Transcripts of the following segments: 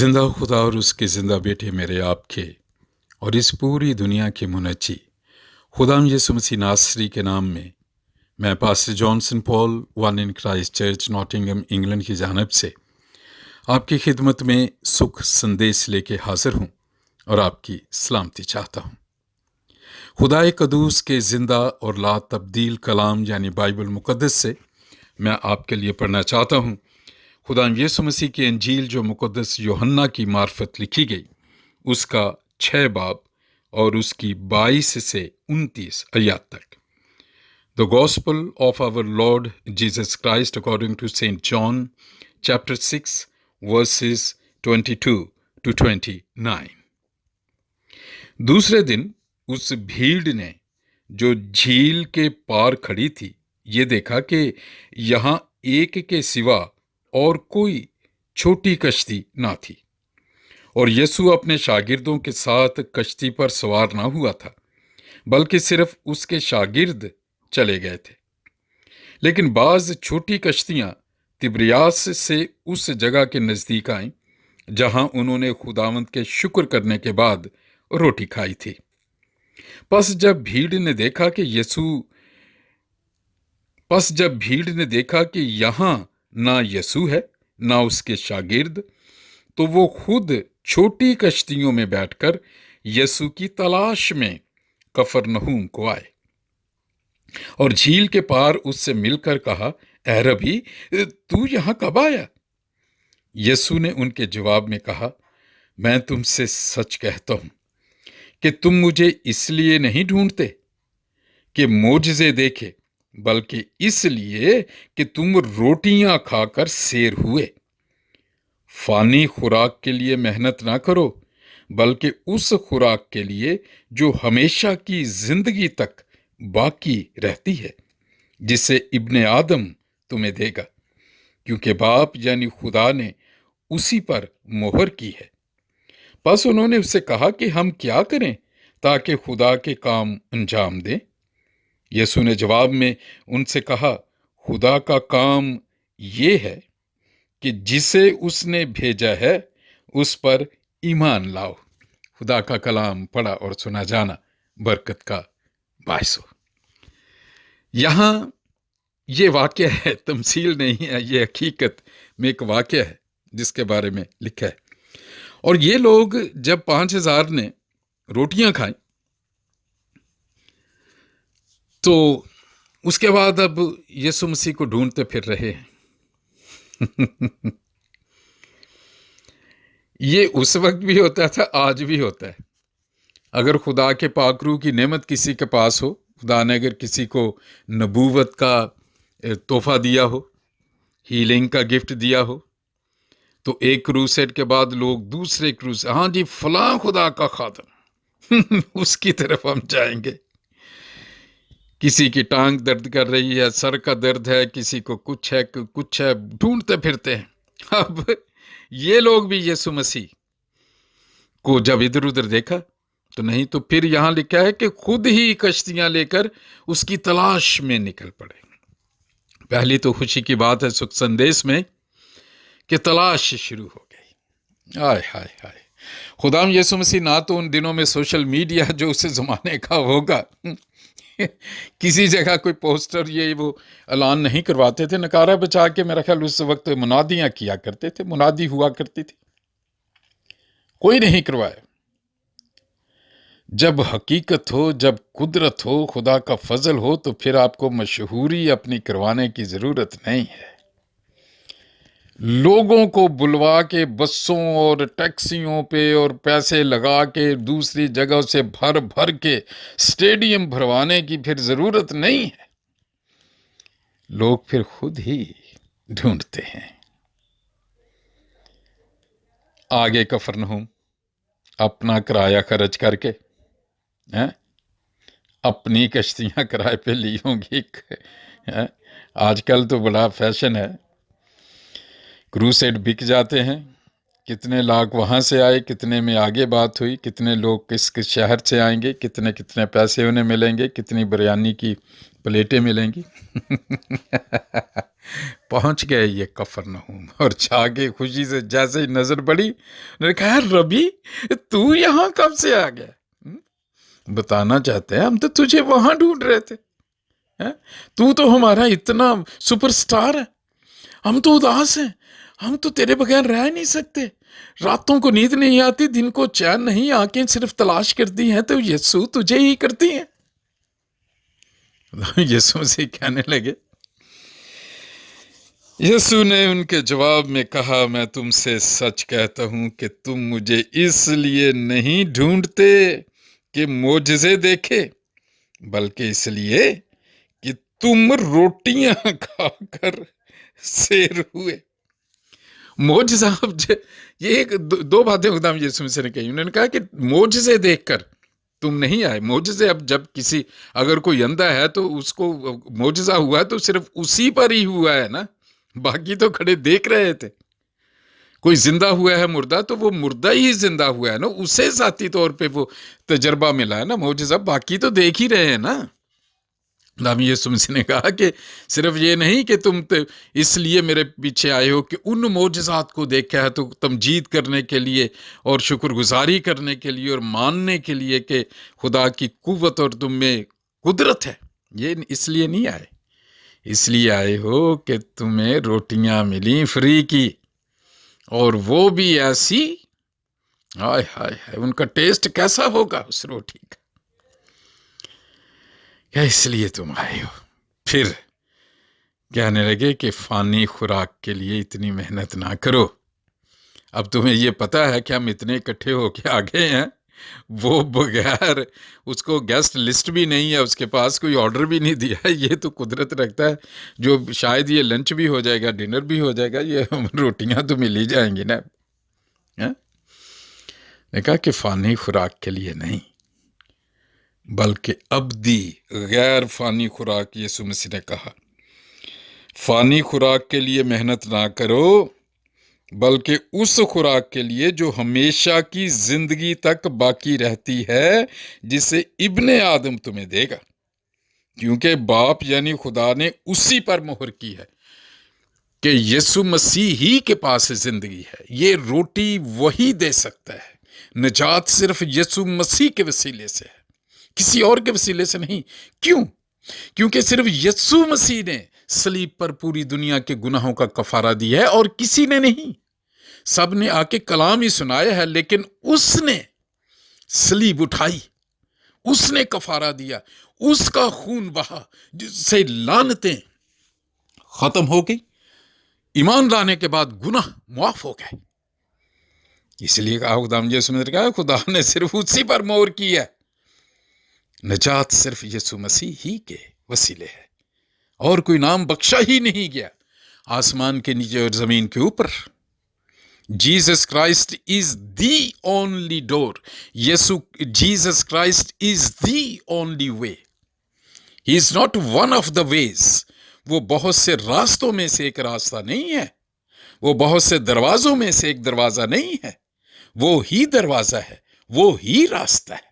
जिंदा खुदा और उसके जिंदा बेटे मेरे आपके और इस पूरी दुनिया के मुनज्जी खुदाम यीशु मसीह नासरी के नाम में मैं pastor Johnson pol one in Christ church Nottingham England की जानिब से आपकी खिदमत में सुख संदेश लेके हाजिर हूँ और आपकी सलामती चाहता हूँ। खुदाए कदूस के जिंदा और ला तब्दील कलाम यानी बाइबल मुकद्दस से मैं आपके लिए पढ़ना चाहता हूँ। खुदा यीशु मसीह की इंजील जो मुकद्दस यूहन्ना की मार्फत लिखी गई उसका 6 बाब और उसकी 22 से 29 आयत तक। The gospel of our Lord Jesus Christ according to Saint John chapter 6 verses 22 to 29। दूसरे दिन उस भीड़ ने जो झील के पार खड़ी थी ये देखा कि यहाँ एक के सिवा और कोई छोटी कश्ती ना थी, और यीशु अपने शागिर्दों के साथ कश्ती पर सवार ना हुआ था, बल्कि सिर्फ उसके शागिर्द चले गए थे। लेकिन बाज छोटी कश्तियां तिब्रियास से उस जगह के नजदीक आईं जहां उन्होंने खुदावंद के शुक्र करने के बाद रोटी खाई थी। बस जब भीड़ ने देखा कि यहां ना यीशु है ना उसके शागिर्द, तो वो खुद छोटी कश्तियों में बैठकर यीशु की तलाश में कफरनहूम को आए और झील के पार उससे मिलकर कहा, ऐ रबी, तू यहां कब आया? यीशु ने उनके जवाब में कहा, मैं तुमसे सच कहता हूं कि तुम मुझे इसलिए नहीं ढूंढते कि मोजज़े देखे, बल्कि इसलिए कि तुम रोटियां खाकर सेर हुए। फानी खुराक के लिए मेहनत ना करो, बल्कि उस खुराक के लिए जो हमेशा की जिंदगी तक बाकी रहती है, जिसे इब्ने आदम तुम्हें देगा, क्योंकि बाप यानी खुदा ने उसी पर मोहर की है। बस उन्होंने उससे कहा कि हम क्या करें ताकि खुदा के काम अंजाम दें? यीशु ने जवाब में उनसे कहा, खुदा का काम ये है कि जिसे उसने भेजा है उस पर ईमान लाओ। खुदा का कलाम पढ़ा और सुना जाना बरकत का बायस हो। यहाँ ये वाक्य है, तमसील नहीं है, ये हकीकत में एक वाक्य है जिसके बारे में लिखा है। और ये लोग जब 5000 ने रोटियां खाई तो उसके बाद अब यीशु मसीह को ढूंढते फिर रहे हैं। ये उस वक्त भी होता था, आज भी होता है। अगर खुदा के पाक रूह की नेमत किसी के पास हो, खुदा ने अगर किसी को नबूवत का तोहफा दिया हो, हीलिंग का गिफ्ट दिया हो, तो एक क्रूसेड के बाद लोग दूसरे क्रूसेड, हाँ जी फलां खुदा का खादम उसकी तरफ हम जाएंगे। किसी की टांग दर्द कर रही है, सर का दर्द है, किसी को कुछ है, ढूंढते फिरते हैं। अब ये लोग भी यीशु मसीह को जब इधर उधर देखा तो नहीं, तो फिर यहां लिखा है कि खुद ही कश्तियां लेकर उसकी तलाश में निकल पड़े। पहली तो खुशी की बात है सुख संदेश में कि तलाश शुरू हो गई। आय हाय हाय, खुदाम यीशु मसीह ना तो उन दिनों में सोशल मीडिया जो उस जमाने का होगा किसी जगह कोई पोस्टर ये वो ऐलान नहीं करवाते थे, नकारा बचा के मेरा ख्याल उस वक्त मुनादियां किया करते थे, मुनादी हुआ करती थी, कोई नहीं करवाया। जब हकीकत हो, जब कुदरत हो, खुदा का फजल हो, तो फिर आपको मशहूरी अपनी करवाने की जरूरत नहीं है। लोगों को बुलवा के बसों और टैक्सियों पे और पैसे लगा के दूसरी जगह से भर भर के स्टेडियम भरवाने की फिर जरूरत नहीं है। लोग फिर खुद ही ढूंढते हैं। आगे कफरनहूम अपना किराया खर्च करके अपनी कश्तियां किराए पे ली होंगी। आजकल तो बड़ा फैशन है, क्रूसेड बिक जाते हैं, کتنے لاکھ وہاں سے آئے، کتنے میں آگے بات ہوئی، کتنے لوگ کس کس شہر سے آئیں گے، کتنے پیسے انہیں ملیں گے، کتنی بریانی کی پلیٹیں ملیں گی۔ پہنچ گئے یہ کفرنہوم، اور جاگے خوشی سے جیسے ہی نظر پڑی، انہوں نے کہا ربی تو یہاں کب سے آ گیا؟ بتانا چاہتے ہیں ہم تو تجھے وہاں ڈھونڈ رہے تھے، تو تو ہمارا اتنا سپر سٹار ہے، ہم تو اداس ہیں، ہم تو تیرے بغیر رہ نہیں سکتے، راتوں کو نیند نہیں آتی، دن کو چین نہیں، آنکھیں صرف تلاش کرتی ہیں تو یسوع تجھے ہی کرتی ہیں۔ یسوع سے کہنے لگے، یسوع نے ان کے جواب میں کہا، میں تم سے سچ کہتا ہوں کہ تم مجھے اس لیے نہیں ڈھونڈتے کہ معجزے دیکھے، بلکہ اس لیے کہ تم روٹیاں کھا کر سیر ہوئے۔ معجزہ، یہ ایک دو باتیں خدا یسوع مسیح نے کہی، انہوں نے کہا کہ معجزے دیکھ کر تم نہیں آئے۔ معجزے اب جب اگر کوئی اندھا ہے تو اس کو معجزہ ہوا ہے تو صرف اسی پر ہی ہوا ہے نا، باقی تو کھڑے دیکھ رہے تھے۔ کوئی زندہ ہوا ہے مردہ تو وہ مردہ ہی زندہ ہوا ہے نا، اسے ذاتی طور پہ وہ تجربہ ملا ہے نا معجزہ، باقی تو دیکھ ہی رہے ہیں نا۔ خدا یسوع مسیح نے کہا کہ صرف یہ نہیں کہ تم اس لیے میرے پیچھے آئے ہو کہ ان معجزات کو دیکھا ہے تو تمجید کرنے کے لیے اور شکر گزاری کرنے کے لیے اور ماننے کے لیے کہ خدا کی قوت اور تم میں قدرت ہے، یہ اس لیے نہیں آئے، اس لیے آئے ہو کہ تمہیں روٹیاں ملیں فری کی، اور وہ بھی ایسی، ہائے ہائے ہائے، ان کا ٹیسٹ کیسا ہوگا اس روٹی کا، کیا اس لیے تم آئے ہو؟ پھر کہنے لگے کہ فانی خوراک کے لیے اتنی محنت نہ کرو، اب تمہیں یہ پتا ہے کہ ہم اتنے اکٹھے ہو کے آگے ہیں، وہ بغیر اس کو گیسٹ لسٹ بھی نہیں ہے، اس کے پاس کوئی آرڈر بھی نہیں دیا ہے، یہ تو قدرت رکھتا ہے، جو شاید یہ لنچ بھی ہو جائے گا، ڈنر بھی ہو جائے گا، یہ روٹیاں تو مل ہی جائیں گی نا۔ نے کہا کہ فانی خوراک کے لیے نہیں بلکہ ابدی غیر فانی خوراک، یسوع مسیح نے کہا فانی خوراک کے لیے محنت نہ کرو، بلکہ اس خوراک کے لیے جو ہمیشہ کی زندگی تک باقی رہتی ہے، جسے ابن آدم تمہیں دے گا، کیونکہ باپ یعنی خدا نے اسی پر مہر کی ہے کہ یسوع مسیح ہی کے پاس زندگی ہے، یہ روٹی وہی دے سکتا ہے، نجات صرف یسوع مسیح کے وسیلے سے ہے، کسی اور کے وسیلے سے نہیں۔ کیوں؟ کیونکہ صرف یسوع مسیح نے صلیب پر پوری دنیا کے گناہوں کا کفارہ دیا ہے، اور کسی نے نہیں، سب نے آ کے کلام ہی سنایا ہے، لیکن اس نے صلیب اٹھائی، اس نے کفارہ دیا، اس کا خون بہا، جس سے لعنتیں ختم ہو گئی، ایمان لانے کے بعد گناہ معاف ہو گئے۔ اس لیے کہا خدا یسوع نے کہا خدا نے صرف اسی پر مہر کی ہے، نجات صرف یسوع مسیح ہی کے وسیلے ہے، اور کوئی نام بخشا ہی نہیں گیا آسمان کے نیچے اور زمین کے اوپر۔ Jesus Christ is the only door, Jesus Christ is the only way, he is not one of the ways, وہ بہت سے راستوں میں سے ایک راستہ نہیں ہے، وہ بہت سے دروازوں میں سے ایک دروازہ نہیں ہے، وہ ہی دروازہ ہے، وہ ہی راستہ ہے۔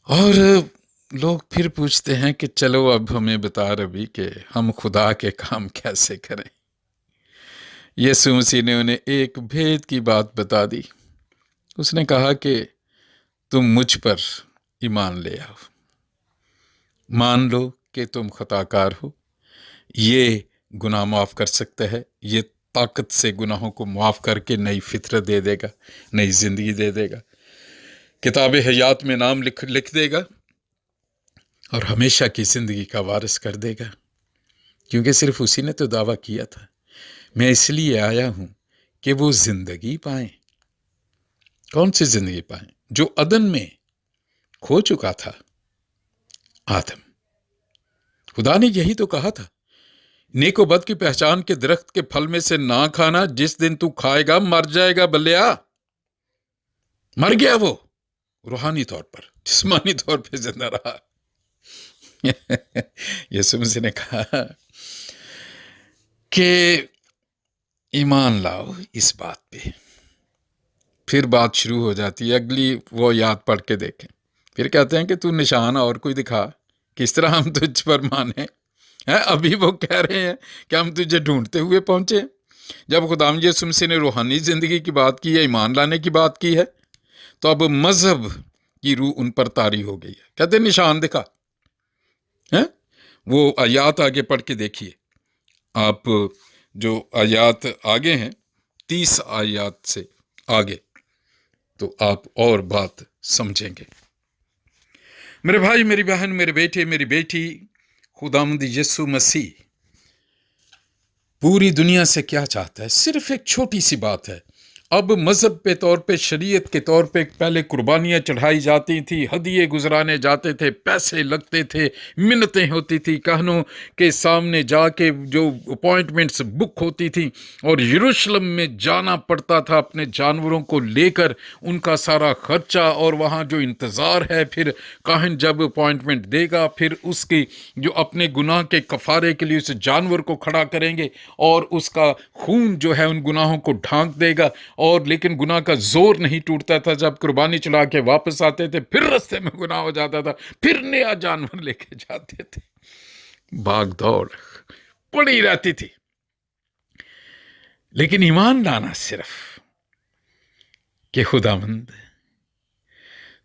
اور لوگ پھر پوچھتے ہیں کہ چلو اب ہمیں بتا ربی کہ ہم خدا کے کام کیسے کریں۔ یسوع مسیح نے انہیں ایک بھید کی بات بتا دی، اس نے کہا کہ تم مجھ پر ایمان لے آؤ، مان لو کہ تم خطا کار ہو، یہ گناہ معاف کر سکتا ہے، یہ طاقت سے گناہوں کو معاف کر کے نئی فطرت دے دے گا، نئی زندگی دے دے گا، کتاب حیات میں نام لکھ دے گا، اور ہمیشہ کی زندگی کا وارث کر دے گا، کیونکہ صرف اسی نے تو دعویٰ کیا تھا، میں اس لیے آیا ہوں کہ وہ زندگی پائیں۔ کون سی زندگی پائیں؟ جو عدن میں کھو چکا تھا آدم۔ خدا نے یہی تو کہا تھا، نیک و بد کی پہچان کے درخت کے پھل میں سے نہ کھانا، جس دن تو کھائے گا مر جائے گا بلیا۔ مر گیا وہ روحانی طور پر، جسمانی طور پہ زندہ رہا۔ یسوع مسیح نے کہا کہ ईमान लाओ इस बात पे। फिर बात शुरू हो जाती है, अगली वो याद पढ़ के देखें। फिर कहते हैं कि तू निशान और कोई दिखा, किस तरह हम तुझ पर माने हैं। अभी वो कह रहे हैं कि हम तुझे ढूंढते हुए पहुंचे। जब खुदाम यीशु मसीह ने रूहानी जिंदगी की बात की है, ईमान लाने की बात की है, तो अब मजहब की रूह उन पर तारी हो गई है। कहते निशान दिखा है। वो आयात आगे पढ़ के देखिए आप, जो आयात आगे हैं 30 आयात से आगे, तो आप और बात समझेंगे। मेरे भाई, मेरी बहन, मेरे बेटे, मेरी बेटी, खुदावंद यीशु मसीह पूरी दुनिया से क्या चाहता है? सिर्फ एक छोटी सी बात है। अब मजहब पे तौर पे, शरीयत के तौर पे पहले कुर्बानियां चढ़ाई जाती थी, हदिये गुजराने जाते थे, पैसे लगते थे, मिन्नतें होती थी, कहनों के सामने जाके जो अपॉइंटमेंट्स बुक होती थी, और यरूशलेम में जाना पड़ता था अपने जानवरों को लेकर, उनका सारा खर्चा और वहाँ जो इंतज़ार है, फिर काहन जब अपॉइंटमेंट देगा, फिर उसकी जो अपने गुनाह के कफारे के लिए उस जानवर को खड़ा करेंगे और उसका खून जो है उन गुनाहों को ढांक देगा। और लेकिन गुनाह का जोर नहीं टूटता था। जब कुर्बानी चढ़ा के वापस आते थे, फिर रास्ते में गुनाह हो जाता था, फिर नया जानवर लेके जाते थे। भाग दौड़ पड़ी रहती थी। लेकिन ईमान लाना सिर्फ कि खुदावंद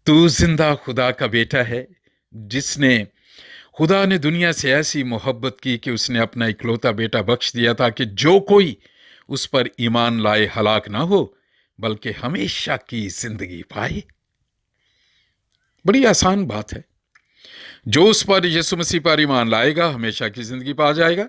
तू जिंदा खुदा का बेटा है, जिसने खुदा ने दुनिया से ऐसी मोहब्बत की कि उसने अपना इकलौता बेटा बख्श दिया था कि जो कोई उस पर ईमान लाए हलाक ना हो, बल्कि हमेशा की जिंदगी पाए। बड़ी आसान बात है। जो उस पर यीशु मसीह पर ईमान लाएगा हमेशा की जिंदगी पा जाएगा।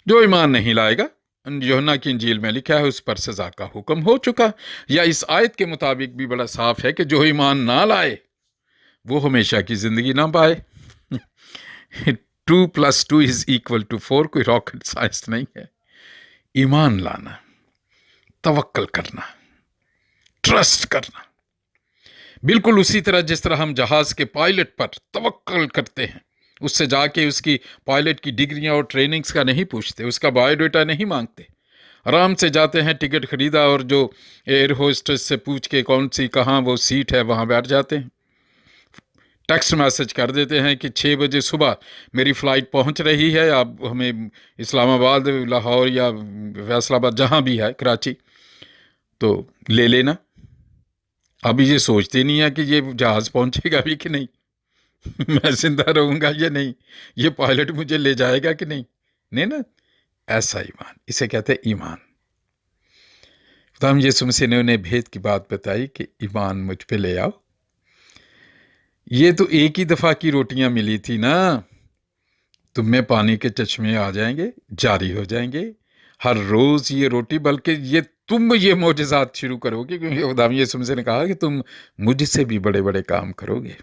जो ईमान नहीं लाएगा, यूहन्ना की इंजील में लिखा है, उस पर सजा का हुक्म हो चुका। या इस आयत के मुताबिक भी बड़ा साफ है कि जो ईमान ना लाए वो हमेशा की जिंदगी ना पाए। 2+2=4 कोई रॉकेट साइंस नहीं है। ईमान लाना, तवक्कल करना, ट्रस्ट करना, बिल्कुल उसी तरह जिस तरह हम जहाज के पायलट पर तवक्कल करते हैं। उससे जाके उसकी पायलट की डिग्रियां और ट्रेनिंग्स का नहीं पूछते, उसका बायोडाटा नहीं मांगते, आराम से जाते हैं, टिकट खरीदा और जो एयर होस्टेस से पूछ के कौन सी कहाँ वो सीट है वहाँ बैठ जाते हैं। टेक्स्ट मैसेज कर देते हैं कि 6 बजे सुबह मेरी फ़्लाइट पहुंच रही है, आप हमें इस्लामाबाद, लाहौर या फैसलाबाद जहाँ भी है, कराची, तो ले लेना। अभी ये सोचते नहीं है कि ये जहाज़ पहुंचेगा भी कि नहीं, मैं जिंदा रहूंगा या नहीं, ये पायलट मुझे ले जाएगा कि नहीं। नहीं ना, ऐसा ईमान, इसे कहते हैं ईमान। तो हम यीशु मसीह ने उन्हें भेद की बात बताई कि ईमान मुझ पे ले आओ। ये तो एक ही दफ़ा की रोटियां मिली थी ना, तुम में पानी के चश्मे आ जाएंगे, जारी हो जाएंगे हर रोज़ ये रोटी, बल्कि ये तुम ये मोजज़ात शुरू करोगे, क्योंकि खुदावंद यीशु मसीह ने कहा कि तुम मुझसे भी बड़े बड़े काम करोगे।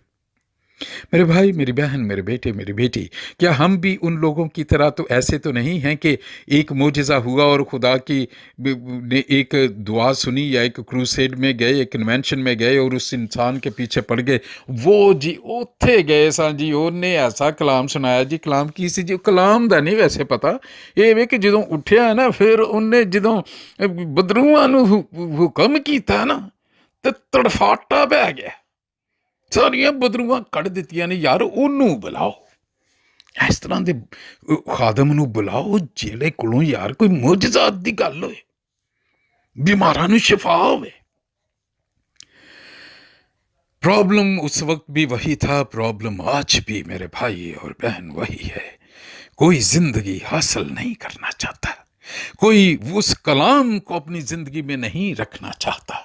मेरे भाई, मेरी बहन, मेरे बेटे, मेरी बेटी, क्या हम भी उन लोगों की तरह तो ऐसे तो नहीं हैं कि एक मोजज़ा हुआ और खुदा की ने एक दुआ सुनी, या एक क्रूसेड में गए, एक कन्वेंशन में गए और उस इंसान के पीछे पड़ गए, वो जी उत्थे गए सा जी, ਉਹਨੇ ऐसा कलाम सुनाया जी। कलाम की सी जी, कलाम ਦਾ नहीं वैसे पता, ਇਹ ਵੇ ਕਿ ਜਦੋਂ ਉੱਠਿਆ ਨਾ, ਫਿਰ ਉਹਨੇ ਜਦੋਂ ਬਦਰੂਆਂ ਨੂੰ ਹੁਕਮ ਕੀਤਾ ਨਾ, ਤੇ ਤੜਫਾਟਾ ਪੈ ਗਿਆ, ਸਾਰੀਆਂ ਬਦਰੂਆਂ ਕੱਢ ਦਿੱਤੀਆਂ ਨੇ। ਯਾਰ ਉਹਨੂੰ ਬੁਲਾਓ, ਇਸ ਤਰ੍ਹਾਂ ਦੇ ਖਾਦਮ ਨੂੰ ਬੁਲਾਓ ਜਿਹੜੇ ਕੋਲੋਂ ਯਾਰ ਕੋਈ ਮੁਜਜ਼ਾਤ ਦੀ ਗੱਲ ਹੋਏ, ਬਿਮਾਰਾਂ ਨੂੰ ਸ਼ਿਫਾ ਹੋਵੇ। प्रॉब्लम उस वक्त भी वही था, प्रॉब्लम आज भी मेरे भाई और बहन वही है। कोई जिंदगी हासिल नहीं करना चाहता, कोई उस कलाम को अपनी जिंदगी में नहीं रखना चाहता।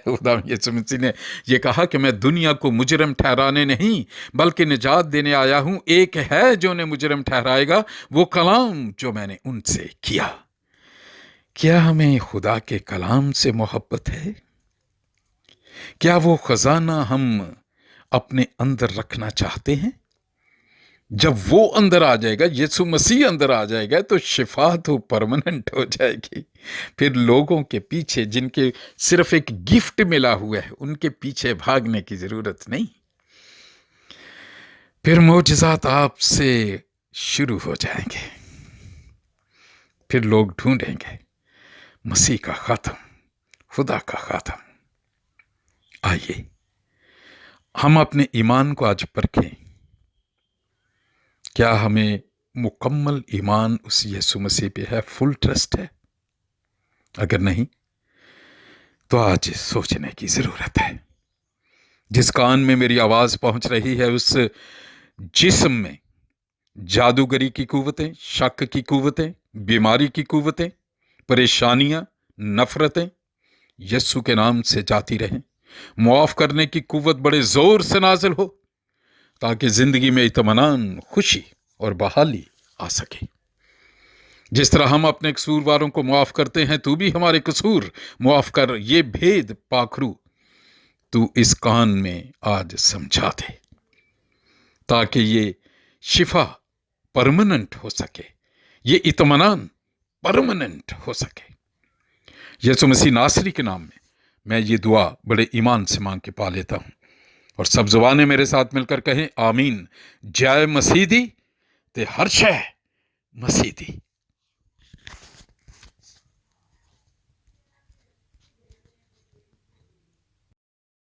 खुदावंद यीशु मसीह ने ये कहा कि मैं दुनिया को मुजरम ठहराने नहीं बल्कि निजात देने आया हूं। एक है जो उन्हें मुजरम ठहराएगा, वो कलाम जो मैंने उनसे किया। क्या हमें खुदा के कलाम से मोहब्बत है? क्या वो खजाना हम अपने अंदर रखना चाहते हैं? जब वो अंदर आ जाएगा, यीशु मसीह अंदर आ जाएगा, तो शिफा तो परमानेंट हो जाएगी। फिर लोगों के पीछे, जिनके सिर्फ एक गिफ्ट मिला हुआ है, उनके पीछे भागने की जरूरत नहीं। फिर मोजज़ात आपसे शुरू हो जाएंगे। फिर लोग ढूंढेंगे मसीह का खातम, खुदा का खातम। आइए हम अपने ईमान को आज परखें। क्या हमें मुकम्मल ईमान उस यीशु मसीह पे है, फुल ट्रस्ट है? अगर नहीं तो आज सोचने की जरूरत है। जिस कान में मेरी आवाज पहुंच रही है उस जिस्म में जादूगरी की कुव्वतें, शक की कुव्वतें, बीमारी की कुव्वतें, परेशानियां, नफरतें यीशु के नाम से जाती रहें। मुआफ करने की कुव्वत बड़े जोर से नाजिल हो ताकि जिंदगी में इत्मीनान, खुशी और बहाली आ सके। जिस तरह हम अपने कसूरवारों को मुआफ करते हैं, तू भी हमारे कसूर मुआफ कर। ये भेद पाखरू तू इस कान में आज समझा दे ताकि ये शिफा परमानेंट हो सके, ये इत्मीनान परमानेंट हो सके। यीशु मसीह नासरी के नाम में मैं ये दुआ बड़े ईमान से मांग के पा लेता हूं। और सब जुबानें मेरे साथ मिलकर कहें आमीन। जय मसीह दी ते हर शय मसीह दी।